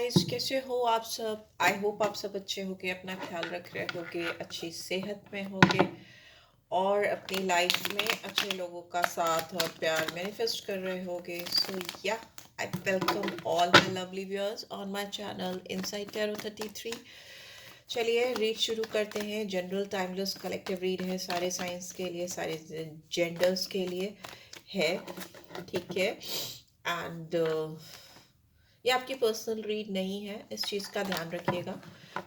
Guys, कैसे हो आप सब? आई होप आप सब अच्छे होगे, अपना ख्याल रख रहे होगे, अच्छी सेहत में होगे और अपनी लाइफ में अच्छे लोगों का साथ और प्यार मैनिफेस्ट कर रहे होगे। सो या, I welcome all my lovely viewers on my channel inside tarot 33। चलिए रीड शुरू करते हैं। जनरल टाइमलेस कलेक्टिव रीड है, सारे साइंस के लिए, सारे जेंडर्स के लिए है, ठीक है। एंड ये आपकी पर्सनल रीड नहीं है, इस चीज़ का ध्यान रखिएगा।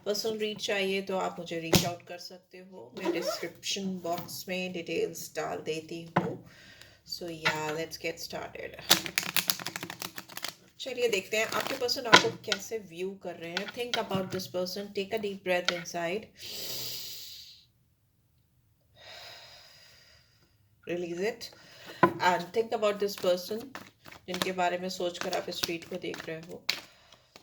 पर्सनल रीड चाहिए तो आप मुझे रीच आउट कर सकते हो, मैं डिस्क्रिप्शन बॉक्स में डिटेल्स डाल देती हूँ। सो या, लेट्स गेट स्टार्टेड। चलिए देखते हैं आपके पर्सन आपको कैसे व्यू कर रहे हैं। Think about this person, take a deep breath inside, release it and think about this person जिनके बारे में सोचकर आप इस रीड को देख रहे हो,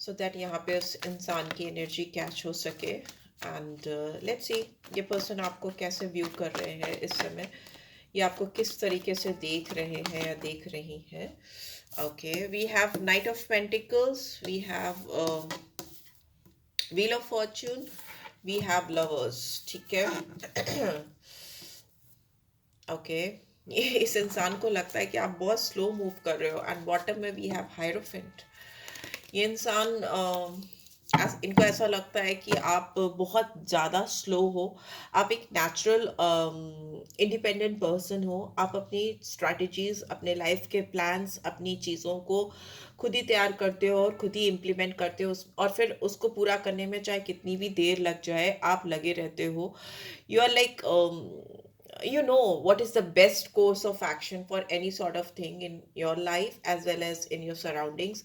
सो दैट यहाँ पे उस इंसान की एनर्जी कैच हो सके। एंड लेट्स सी ये पर्सन आपको कैसे व्यू कर रहे हैं इस समय, ये आपको किस तरीके से देख रहे हैं या देख रही हैं। Okay, we have knight of pentacles, we have wheel of fortune, we have lovers, ठीक है। ओके, ये इस इंसान को लगता है कि आप बहुत स्लो मूव कर रहे हो। एंड बॉटम में वी हैव हायरोफेंट। ये इंसान इनको ऐसा लगता है कि आप बहुत ज़्यादा स्लो हो, आप एक नेचुरल इंडिपेंडेंट पर्सन हो, आप अपनी स्ट्रैटेजीज, अपने लाइफ के प्लान्स, अपनी चीज़ों को खुद ही तैयार करते हो और खुद ही इम्प्लीमेंट करते हो, और फिर उसको पूरा करने में चाहे कितनी भी देर लग जाए आप लगे रहते हो। You are like, you know what is the best course of action for any sort of thing in your life as well as in your surroundings.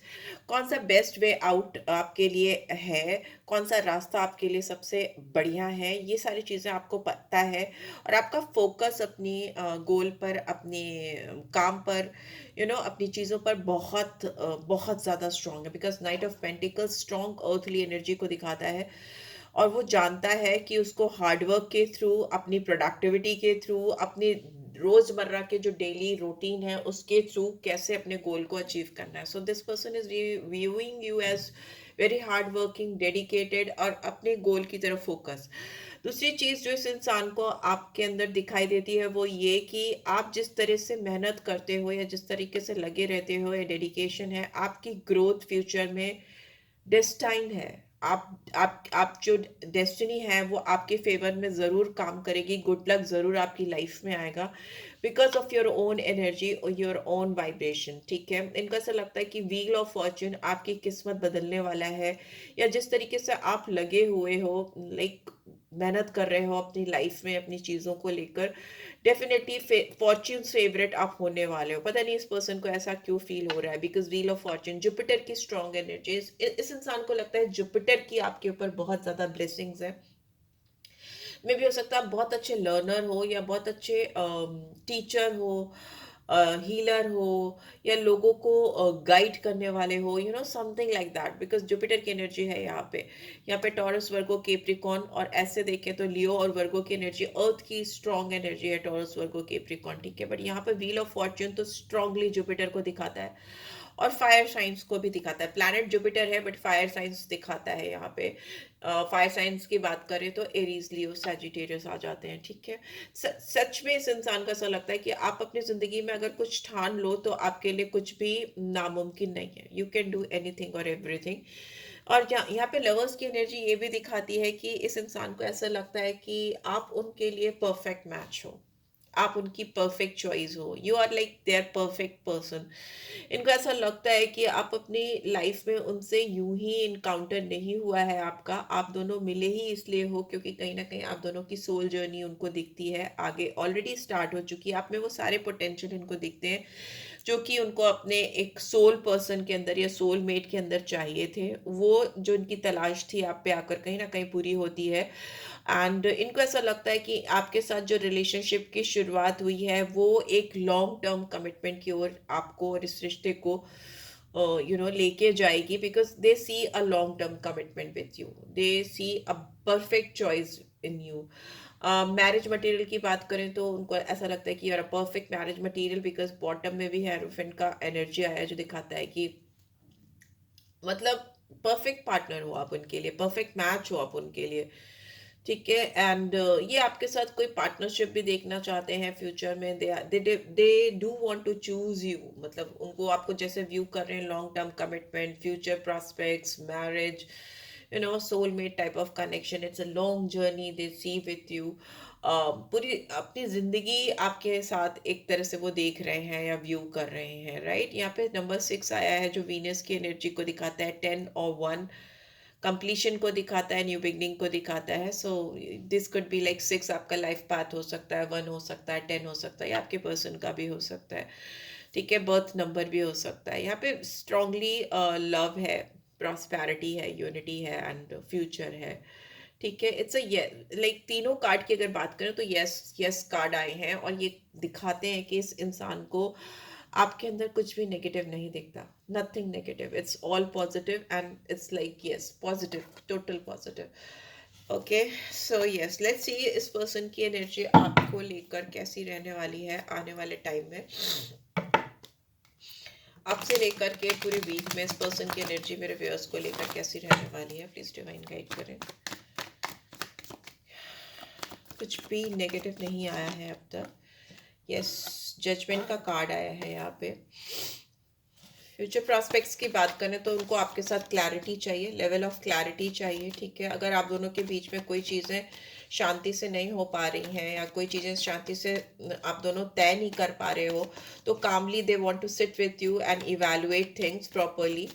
कौन सा बेस्ट वे आउट आपके लिए है, कौन सा रास्ता आपके लिए सबसे बढ़िया है, ये सारी चीज़ें आपको पता है। और आपका फोकस अपनी गोल पर, अपने काम पर, अपनी चीज़ों पर बहुत ज़्यादा स्ट्रांग है। Because night of pentacles strong earthly energy को दिखाता है, और वो जानता है कि उसको हार्डवर्क के थ्रू, अपनी प्रोडक्टिविटी के थ्रू, अपने रोजमर्रा के जो डेली रूटीन है उसके थ्रू कैसे अपने गोल को अचीव करना है। So this person is viewing you as very hard working, dedicated और अपने गोल की तरफ फोकस। दूसरी चीज जो इस इंसान को आपके अंदर दिखाई देती है वो ये कि आप जिस तरह से मेहनत करते हो या जिस तरीके से लगे रहते हो या डेडिकेशन है, आपकी ग्रोथ फ्यूचर में डेस्टाइन है। आप जो डेस्टिनी है वो आपके फेवर में ज़रूर काम करेगी, गुड लक ज़रूर आपकी लाइफ में आएगा, because of your own energy और योर ओन वाइब्रेशन, ठीक है। इनको ऐसा लगता है कि व्हील ऑफ फॉर्च्यून आपकी किस्मत बदलने वाला है, या जिस तरीके से आप लगे हुए हो, लाइक मेहनत कर रहे हो अपनी लाइफ में अपनी चीज़ों को लेकर, डेफिनेटली फॉर्च्यून फेवरेट आप होने वाले हो। पता नहीं इस पर्सन को ऐसा क्यों फील हो रहा है, because wheel of Fortune Jupiter की स्ट्रॉन्ग एनर्जी, इस इंसान को लगता है जुपिटर की आपके ऊपर बहुत ज्यादा ब्लेसिंग्स है। मे भी हो सकता है आप बहुत अच्छे लर्नर हो या बहुत अच्छे टीचर हो, हीलर हो, या लोगों को गाइड करने वाले हो, something like that, because Jupiter की एनर्जी है यहाँ पे टॉरस, वर्गो, केप्रिकॉन, और ऐसे देखें तो लियो और वर्गो की एनर्जी, अर्थ की स्ट्रॉन्ग एनर्जी है टॉरस, वर्गो, केप्रिकॉन, ठीक है। बट यहाँ पे व्हील ऑफ फॉर्च्यून तो स्ट्रांगली जुपिटर को दिखाता है और फायर साइंस को भी दिखाता है। प्लैनेट जुपिटर है बट फायर साइंस दिखाता है यहाँ पे। फायर साइंस की बात करें तो एरीज, लियो, सैजिटेरियस आ जाते हैं, ठीक है। सच में इस इंसान को ऐसा लगता है कि आप अपनी जिंदगी में अगर कुछ ठान लो तो आपके लिए कुछ भी नामुमकिन नहीं है। यू कैन डू एनीथिंग और एवरीथिंग। और यहाँ पे लवर्स की एनर्जी ये भी दिखाती है कि इस इंसान को ऐसा लगता है कि आप उनके लिए परफेक्ट मैच हो, आप उनकी परफेक्ट चॉइस हो, you are like their perfect person. इनको ऐसा लगता है कि आप अपनी लाइफ में उनसे यूं ही इनकाउंटर नहीं हुआ है आपका, आप दोनों मिले ही इसलिए हो क्योंकि कहीं ना कहीं आप दोनों की सोल जर्नी उनको दिखती है, आगे ऑलरेडी स्टार्ट हो चुकी है। आप में वो सारे पोटेंशियल इनको दिखते हैं जो कि उनको अपने एक सोल पर्सन के अंदर या सोल मेट के अंदर चाहिए थे। वो जो इनकी तलाश थी आप पे आकर कहीं ना कहीं पूरी होती है। एंड इनको ऐसा लगता है कि आपके साथ जो रिलेशनशिप की शुरुआत हुई है वो एक लॉन्ग टर्म कमिटमेंट की ओर आपको और इस रिश्ते को लेके जाएगी, because they see a long term commitment with you, they see a perfect choice in you. Marriage material की बात करें तो उनको ऐसा लगता है कि यार perfect marriage material, because bottom में भी हेरोफेंट का एनर्जी आया है जो दिखाता है कि मतलब परफेक्ट पार्टनर हो आप उनके लिए, परफेक्ट मैच हो आप उनके लिए, ठीक है। एंड ये आपके साथ कोई पार्टनरशिप भी देखना चाहते हैं फ्यूचर में। They do want to choose you, मतलब उनको आपको जैसे व्यू कर रहे हैं, long term commitment, future prospects, marriage, soulmate type of connection. It's a long journey they see with you. पूरी अपनी जिंदगी आपके साथ एक तरह से वो देख रहे हैं या व्यू कर रहे हैं, राइट। यहाँ पे नंबर 6 आया है जो वीनस की एनर्जी को दिखाता है, 10 और 1 कंप्लीशन को दिखाता है, न्यू बिगनिंग को दिखाता है। So this could be like 6 आपका लाइफ पाथ हो सकता है, 1 हो सकता है, 10 हो सकता है, या आपके पर्सन का भी हो सकता है, ठीक है। बर्थ नंबर भी हो सकता है। यहाँ पे स्ट्रांगली लव है, प्रॉस्पेरिटी है, यूनिटी है एंड फ्यूचर है, ठीक है। इट्स अ लाइक तीनों कार्ड की अगर बात करें तो यस यस कार्ड आए हैं और ये दिखाते हैं कि इस इंसान को आपके अंदर कुछ भी नेगेटिव नहीं दिखता, nothing negative, it's all positive and it's like yes positive, total positive. Okay, so yes, let's see इस पर्सन की एनर्जी आपको लेकर कैसी रहने वाली है आने वाले टाइम में। आपसे लेकर के पूरे वीक में इस पर्सन की एनर्जी मेरे व्यूअर्स को लेकर कैसी रहने वाली है, प्लीज डिवाइन गाइड करें। कुछ भी नेगेटिव नहीं आया है अब तक। यस, जजमेंट का कार्ड आया है यहाँ पे। फ्यूचर प्रॉस्पेक्ट्स की बात करें तो उनको आपके साथ क्लैरिटी चाहिए, लेवल ऑफ क्लैरिटी चाहिए, ठीक है। अगर आप दोनों के बीच में कोई चीज़ें शांति से नहीं हो पा रही हैं या कोई चीज़ें शांति से आप दोनों तय नहीं कर पा रहे हो, तो calmly they want to sit with you and evaluate things properly.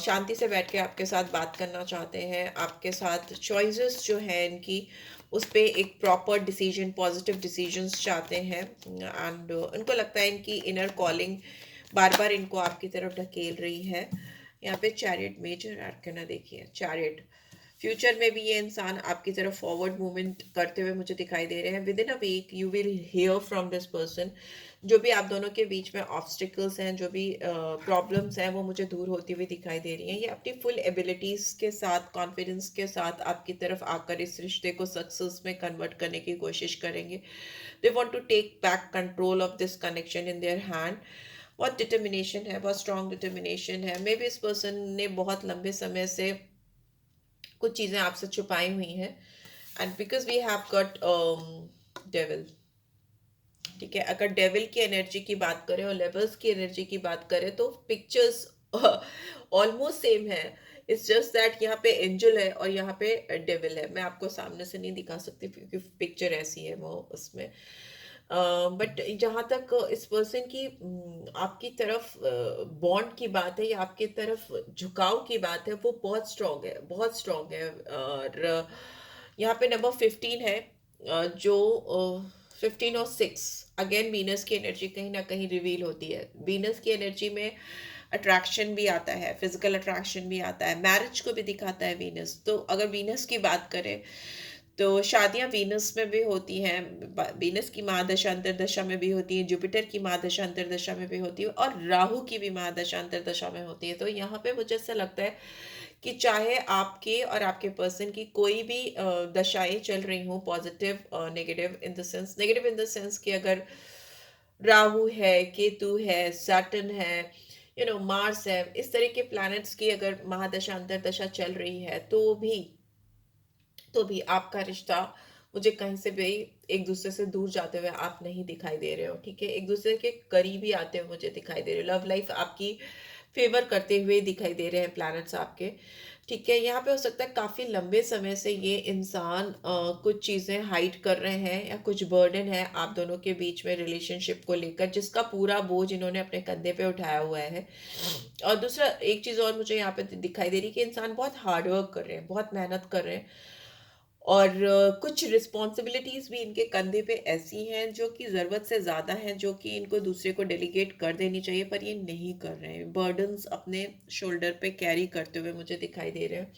शांति से बैठ के आपके साथ बात करना चाहते हैं, आपके साथ चॉइसेस जो है इनकी उस पर एक प्रॉपर डिसीजन, पॉजिटिव डिसीजंस चाहते हैं। एंड उनको लगता है इनकी इनर कॉलिंग बार बार इनको आपकी तरफ ढकेल रही है। यहाँ पे चैरियट मेजर आर्कना देखिए, चैरियट। फ्यूचर में भी ये इंसान आपकी तरफ फॉरवर्ड मूवमेंट करते हुए मुझे दिखाई दे रहे हैं। Within a week you will hear from this person. जो भी आप दोनों के बीच में ऑब्स्टिकल्स हैं, जो भी प्रॉब्लम्स हैं, वो मुझे दूर होती हुई दिखाई दे रही हैं। ये अपनी फुल एबिलिटीज़ के साथ, कॉन्फिडेंस के साथ आपकी तरफ आकर इस रिश्ते को सक्सेस में कन्वर्ट करने की कोशिश करेंगे। They want to take back control of this connection in their hand. बहुत डिटर्मिनेशन है, बहुत स्ट्रॉन्ग डिटर्मिनेशन है। मे बी इस पर्सन ने बहुत लंबे समय से कुछ चीज़ें आपसे छुपाई हुई हैं। And because we have got devil, ठीक है। अगर डेविल की एनर्जी की बात करें और लेवल्स की एनर्जी की बात करें तो पिक्चर्स ऑलमोस्ट सेम है। इट्स जस्ट दैट यहाँ पे एंजल है और यहाँ पे डेविल है। मैं आपको सामने से नहीं दिखा सकती क्योंकि पिक्चर ऐसी है वो उसमें। बट जहाँ तक इस पर्सन की आपकी तरफ बॉन्ड की बात है या आपकी तरफ झुकाव की बात है, वो बहुत स्ट्रांग है, बहुत स्ट्रांग है। और यहाँ पे नंबर 15 है, जो 15 और 6 अगेन वीनस की एनर्जी कहीं ना कहीं रिवील होती है। वीनस की एनर्जी में अट्रैक्शन भी आता है, फिजिकल अट्रैक्शन भी आता है, मैरिज को भी दिखाता है वीनस। तो अगर वीनस की बात करें तो शादियां वीनस में भी होती हैं, वीनस की महादशा अंतरदशा में भी होती है, जुपिटर की महादशा अंतरदशा में भी होती है और राहु की भी महादशा अंतरदशा में होती है। तो यहाँ पे मुझे ऐसा लगता है कि चाहे आपके और आपके पर्सन की कोई भी दशाएं चल रही हों, positive negative in the sense, negative in the sense कि अगर राहु है, केतु है, सैटर्न है, मार्स है, इस तरह के प्लैनेट्स की अगर महादशा अंतरदशा चल रही है तो भी आपका रिश्ता मुझे कहीं से भी एक दूसरे से दूर जाते हुए आप नहीं दिखाई दे रहे हो, ठीक है। एक दूसरे के करीब ही आते हुए मुझे दिखाई दे रहे हो। लव लाइफ आपकी फेवर करते हुए दिखाई दे रहे हैं प्लैनेट्स आपके, ठीक है। यहाँ पे हो सकता है काफ़ी लंबे समय से ये इंसान कुछ चीज़ें हाइड कर रहे हैं या कुछ बर्डन है आप दोनों के बीच में रिलेशनशिप को लेकर, जिसका पूरा बोझ इन्होंने अपने कंधे पे उठाया हुआ है। और दूसरा एक चीज़ और मुझे यहाँ पे दिखाई दे रही है कि इंसान बहुत हार्ड वर्क कर रहे हैं, बहुत मेहनत कर रहे हैं और कुछ रिस्पॉन्सिबिलिटीज भी इनके कंधे पे ऐसी हैं जो कि ज़रूरत से ज़्यादा हैं, जो कि इनको दूसरे को डेलीगेट कर देनी चाहिए, पर ये नहीं कर रहे हैं। बर्डन्स अपने शोल्डर पे कैरी करते हुए मुझे दिखाई दे रहे हैं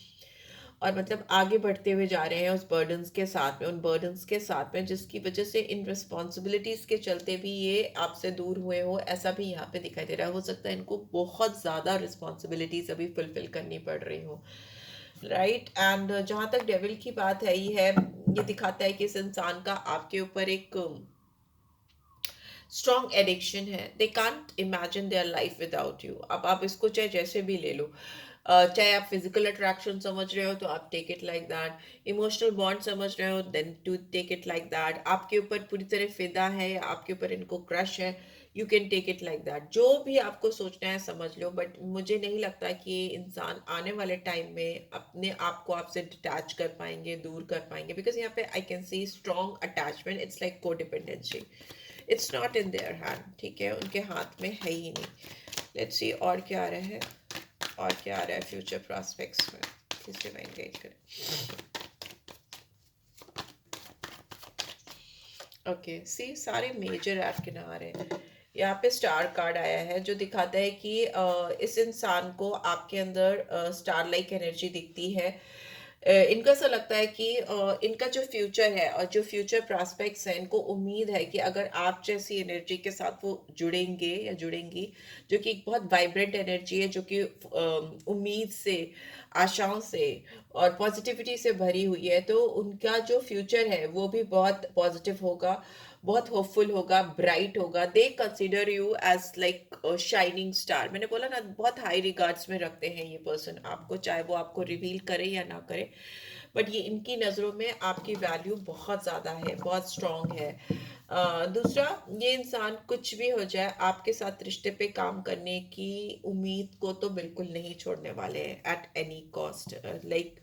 और मतलब आगे बढ़ते हुए जा रहे हैं उस बर्डन्स के साथ में, उन बर्डन्स के साथ में, जिसकी वजह से इन रिस्पॉन्सिबिलिटीज़ के चलते भी ये आपसे दूर हुए हो, ऐसा भी यहाँ पे दिखाई दे रहा है। हो सकता है इनको बहुत ज़्यादा रिस्पॉन्सिबिलिटीज़ अभी फुलफिल करनी पड़ रही हो, राइट। एंड जहाँ तक डेविल की बात है, ये दिखाता है कि इस इंसान का आपके ऊपर एक स्ट्रॉन्ग एडिक्शन है। They can't imagine their life without you. अब आप इसको चाहे जैसे भी ले लो, चाहे आप फिजिकल अट्रैक्शन समझ रहे हो तो आप take it like that, emotional bond समझ रहे हो then to take it like that, आपके ऊपर पूरी तरह फिदा है, आपके ऊपर इनको क्रश है, you can take it like that, जो भी आपको सोचना है समझ लो। बट मुझे नहीं लगता कि ये इंसान आने वाले टाइम में अपने आप को आपसे डिटैच कर पाएंगे, दूर कर पाएंगे, बिकॉज यहाँ पे आई can C strong attachment, it's like codependency, it's not in their hand, ठीक है, उनके हाथ में है ही नहीं। लेट्स सी और क्या आ रहा है, और क्या आ रहा है फ्यूचर प्रॉस्पेक्ट्स में, किस डिवाइन गाइड करें। ओके सी सारे मेजर आर्कन आ रहे हैं, यहाँ पे स्टार कार्ड आया है जो दिखाता है कि इस इंसान को आपके अंदर स्टार लाइक एनर्जी दिखती है। इनका ऐसा लगता है कि इनका जो फ्यूचर है और जो फ्यूचर प्रॉस्पेक्ट्स हैं, इनको उम्मीद है कि अगर आप जैसी एनर्जी के साथ वो जुड़ेंगे या जुड़ेंगी, जो कि एक बहुत वाइब्रेंट एनर्जी है, जो कि उम्मीद से, आशाओं से और पॉजिटिविटी से भरी हुई है, तो उनका जो फ्यूचर है वो भी बहुत पॉजिटिव होगा, बहुत होपफुल होगा, ब्राइट होगा। They consider you as like shining star, मैंने बोला ना, बहुत हाई रिगार्ड्स में रखते हैं ये पर्सन आपको, चाहे वो आपको रिवील करे या ना करे, बट ये इनकी नज़रों में आपकी वैल्यू बहुत ज़्यादा है, बहुत स्ट्रांग है। दूसरा, ये इंसान कुछ भी हो जाए आपके साथ रिश्ते पे काम करने की उम्मीद को तो बिल्कुल नहीं छोड़ने वाले हैं at any cost, like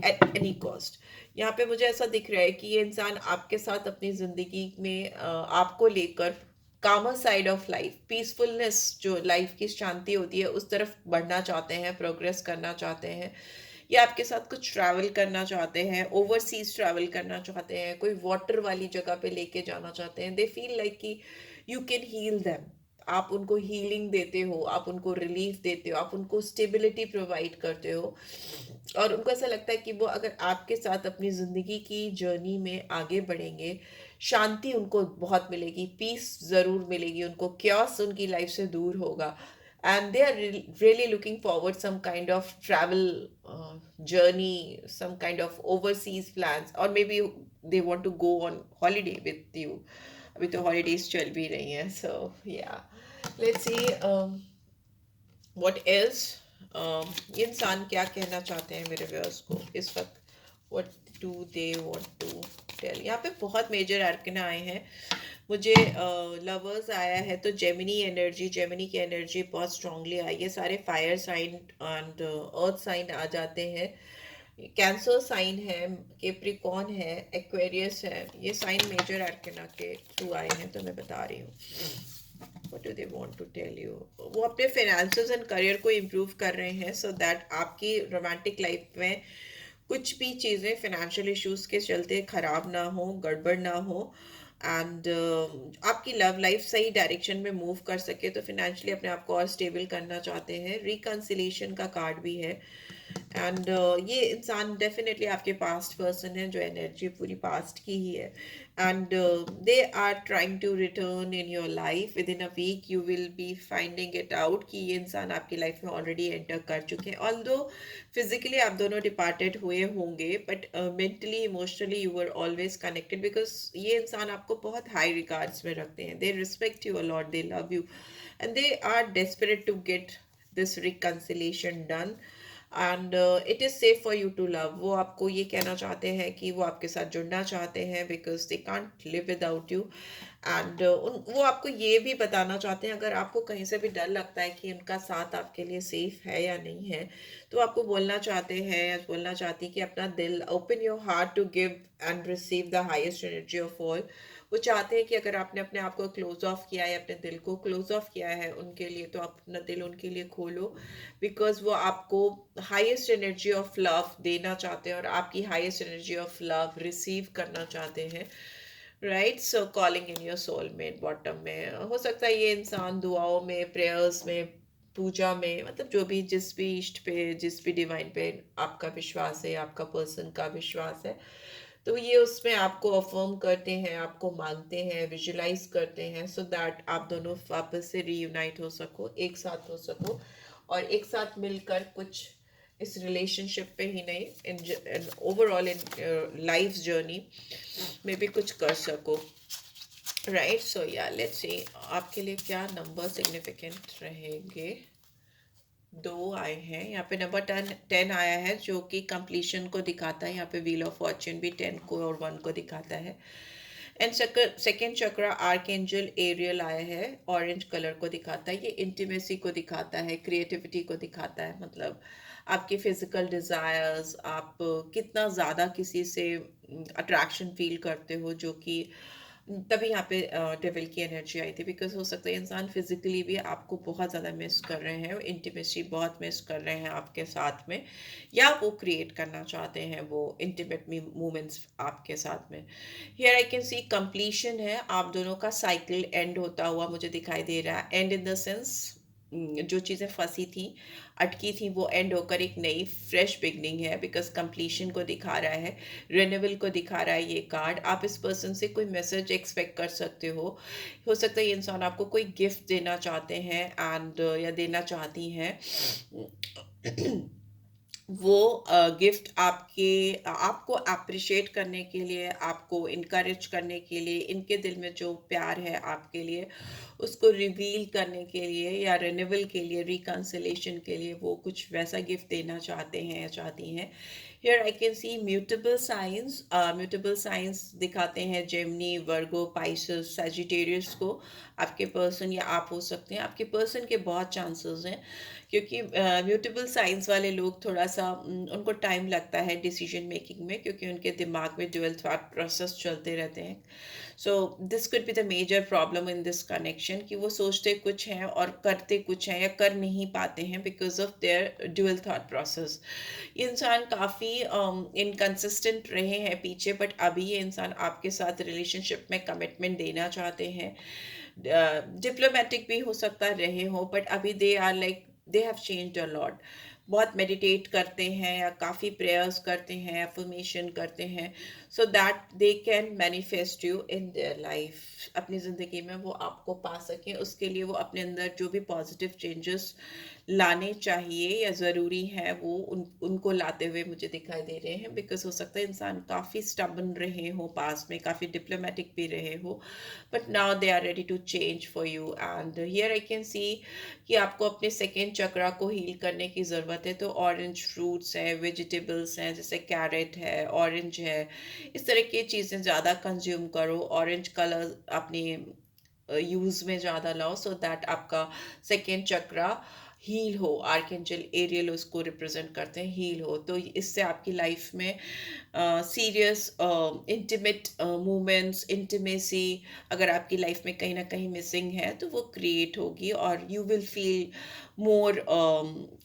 at any cost. यहाँ पे मुझे ऐसा दिख रहा है कि ये इंसान आपके साथ अपनी ज़िंदगी में आपको लेकर कामर साइड ऑफ लाइफ, पीसफुलनेस, जो लाइफ की शांति होती है उस तरफ बढ़ना चाहते हैं, प्रोग्रेस करना चाहते हैं, या आपके साथ कुछ ट्रैवल करना चाहते हैं, ओवरसीज ट्रैवल करना चाहते हैं, कोई वाटर वाली जगह पे लेके जाना चाहते हैं। दे फील लाइक कि यू कैन हील देम, आप उनको हीलिंग देते हो, आप उनको रिलीफ देते हो, आप उनको स्टेबिलिटी प्रोवाइड करते हो, और उनको ऐसा लगता है कि वो अगर आपके साथ अपनी ज़िंदगी की जर्नी में आगे बढ़ेंगे, शांति उनको बहुत मिलेगी, पीस ज़रूर मिलेगी उनको, क्योस उनकी लाइफ से दूर होगा, and they are really looking forward some kind of travel journey, some kind of overseas plans, or maybe they want to go on holiday with you, अभी तो holidays चल भी रही हैं, so yeah, let's see what else, ये इंसान क्या कहना चाहते हैं मेरे व्यूअर्स को इस वक्त, what do they want to tell। यहाँ पे बहुत मेजर आर्कना आए हैं, मुझे लवर्स आया है, तो जेमिनी एनर्जी, जेमिनी की एनर्जी बहुत स्ट्रांगली आई है, सारे fire sign and earth sign आ जाते हैं, कैंसर साइन है, केप्रिकॉन है, एक्वेरियस है, ये साइन मेजर आर्कना के थ्रू आए हैं, तो मैं बता रही हूँ। What do they want to tell you? वो अपने फाइनेंसेस एंड करियर को इम्प्रूव कर रहे हैं, सो दैट आपकी रोमांटिक लाइफ में कुछ भी चीज़ें फाइनेंशियल इश्यूज के चलते ख़राब ना हो, गड़बड़ ना हो, एंड आपकी लव लाइफ सही डायरेक्शन में मूव कर सके, तो फिनेंशियली अपने आप को और स्टेबल करना चाहते हैं। रिकन्सिलेशन का कार्ड भी है, एंड ये इंसान डेफिनेटली आपके पास्ट पर्सन है, जो एनर्जी पूरी पास्ट की ही है, and they are trying to return in your life within a week, you will be finding it out कि ये इंसान आपकी लाइफ में ऑलरेडी एंटर कर चुके हैं, ऑल्दो फिजिकली आप दोनों डिपार्टेड हुए होंगे, but mentally emotionally you were always connected, because ये इंसान आपको बहुत हाई रिगार्ड्स में रखते हैं, they respect you a lot, they love you, and they are desperate to get this reconciliation done, and it is safe for you to love. वो आपको ये कहना चाहते हैं कि वो आपके साथ जुड़ना चाहते हैं, because they can't live without you, and वो आपको ये भी बताना चाहते हैं, अगर आपको कहीं से भी डर लगता है कि उनका साथ आपके लिए सेफ है या नहीं है, तो आपको बोलना चाहते हैं या बोलना चाहती कि अपना दिल, open your heart to give and receive the highest energy of all. वो चाहते हैं कि अगर आपने अपने आप को क्लोज ऑफ किया है, अपने दिल को क्लोज ऑफ किया है उनके लिए, तो आप अपना दिल उनके लिए खोलो, बिकॉज वो आपको हाईएस्ट एनर्जी ऑफ लव देना चाहते हैं और आपकी highest energy of love receive करना चाहते हैं, right. So calling in your soulmate bottom में, हो सकता है ये इंसान दुआओं में, प्रेयर्स में, पूजा में, मतलब जो भी, जिस भी इष्ट पे, जिस भी डिवाइन पे आपका विश्वास है, आपका पर्सन का विश्वास है, तो ये उसमें आपको अफर्म करते हैं, आपको मांगते हैं, विजुलाइज करते हैं, सो दैट आप दोनों वापस से रीयूनाइट हो सको, एक साथ हो सको, और एक साथ मिलकर कुछ इस रिलेशनशिप पे ही नहीं, in overall in life journey में भी कुछ कर सको, राइट। सो या लेट्स सी आपके लिए क्या नंबर सिग्निफिकेंट रहेंगे। 2 आए हैं, यहाँ पे नंबर 10 आया है जो कि कंप्लीशन को दिखाता है। यहाँ पे व्हील ऑफ फॉर्च्यून भी 10 को और 1 को दिखाता है। एंड सेकेंड चक्र आर्कएंजल एरियल आया है, ऑरेंज कलर को दिखाता है। ये इंटीमेसी को दिखाता है, क्रिएटिविटी को दिखाता है, मतलब आपके फिजिकल डिजायर्स, आप कितना ज़्यादा किसी से अट्रैक्शन फील करते हो, जो कि तभी यहाँ पे डेविल की एनर्जी आई थी। बिकॉज हो सकता है इंसान फिजिकली भी आपको बहुत ज़्यादा मिस कर रहे हैं, इंटीमेसी बहुत मिस कर रहे हैं आपके साथ में, या वो क्रिएट करना चाहते हैं वो इंटीमेट मोमेंट्स आपके साथ में। Here I can C completion है, आप दोनों का साइकिल एंड होता हुआ मुझे दिखाई दे रहा है। एंड इन द सेंस जो चीज़ें फंसी थी, अटकी थी, वो एंड होकर एक नई फ्रेश बिगनिंग है। बिकॉज कंप्लीशन को दिखा रहा है, रिन्यूअल को दिखा रहा है ये कार्ड। आप इस पर्सन से कोई मैसेज एक्सपेक्ट कर सकते हो सकता है ये इंसान आपको कोई गिफ्ट देना चाहते हैं एंड या देना चाहती हैं। वो गिफ्ट आपको अप्रिशिएट करने के लिए, आपको इनकरेज करने के लिए, इनके दिल में जो प्यार है आपके लिए उसको रिवील करने के लिए या रिन्यूअल के लिए, रिकंसिलेशन के लिए वो कुछ वैसा गिफ्ट देना चाहते हैं या चाहती हैं। Here I can C mutable science दिखाते हैं जेमिनी, वर्गो, पाइसेस, सजिटेरियस को। आपके पर्सन या आप हो सकते हैं, आपके पर्सन के बहुत चांसेस हैं, क्योंकि म्यूटेबल साइंस वाले लोग थोड़ा सा उनको टाइम लगता है डिसीजन मेकिंग में, क्योंकि उनके दिमाग में ड्यूअल थॉट प्रोसेस चलते रहते हैं। So this could be the major problem in this connection, कि वो सोचते कुछ हैं और करते कुछ हैं या कर नहीं पाते हैं because of their dual thought process. ये इंसान काफ़ी इनकंसिस्टेंट रहे हैं पीछे, बट अभी ये इंसान आपके साथ रिलेशनशिप में कमिटमेंट देना चाहते हैं। डिप्लोमेटिक भी हो सकता रहे हो, बट अभी they are like they have changed a lot. बहुत मेडिटेट करते हैं या काफ़ी प्रेयर्स करते हैं, अफर्मेशन करते हैं, so that they can manifest you in their life. अपनी ज़िंदगी में वो आपको पा सकें, उसके लिए वो अपने अंदर जो भी पॉजिटिव चेंजेस लाने चाहिए या ज़रूरी हैं वो उनको लाते हुए मुझे दिखाई दे रहे हैं। बिकॉज हो सकता है इंसान काफ़ी स्टबन रहे हो पास में, काफ़ी डिप्लोमेटिक भी रहे हो, but now they are ready to change for you. And here I can see कि आपको अपने सेकेंड चक्रा को हील करने की ज़रूरत है। तो ऑरेंज फ्रूट्स हैं, वेजिटेबल्स हैं, जैसे कैरेट है, ऑरेंज है, इस तरह की चीज़ें ज़्यादा कंज्यूम करो। ऑरेंज कलर अपनी यूज़ में ज़्यादा लाओ, सो दैट आपका सेकेंड चक्रा हील हो। आर्कएंजल एरियल उसको रिप्रेजेंट करते हैं, हील हो। तो इससे आपकी लाइफ में सीरियस इंटीमेट मोमेंट्स, इंटीमेसी अगर आपकी लाइफ में कहीं ना कहीं मिसिंग है तो वो क्रिएट होगी, और you will feel more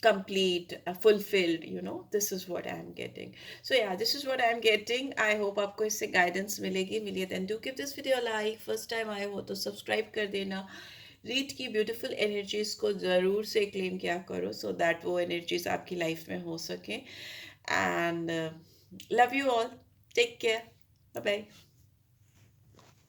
complete, fulfilled, this is what I am getting. So yeah, this is what I am getting. I hope आपको इससे guidance मिली है। Then do give this video a like. First time आए हो तो subscribe कर देना। Read की beautiful energies को ज़रूर से क्लेम किया करो, सो दैट वो एनर्जीज आपकी लाइफ में हो सके। And love you all, take care, bye bye.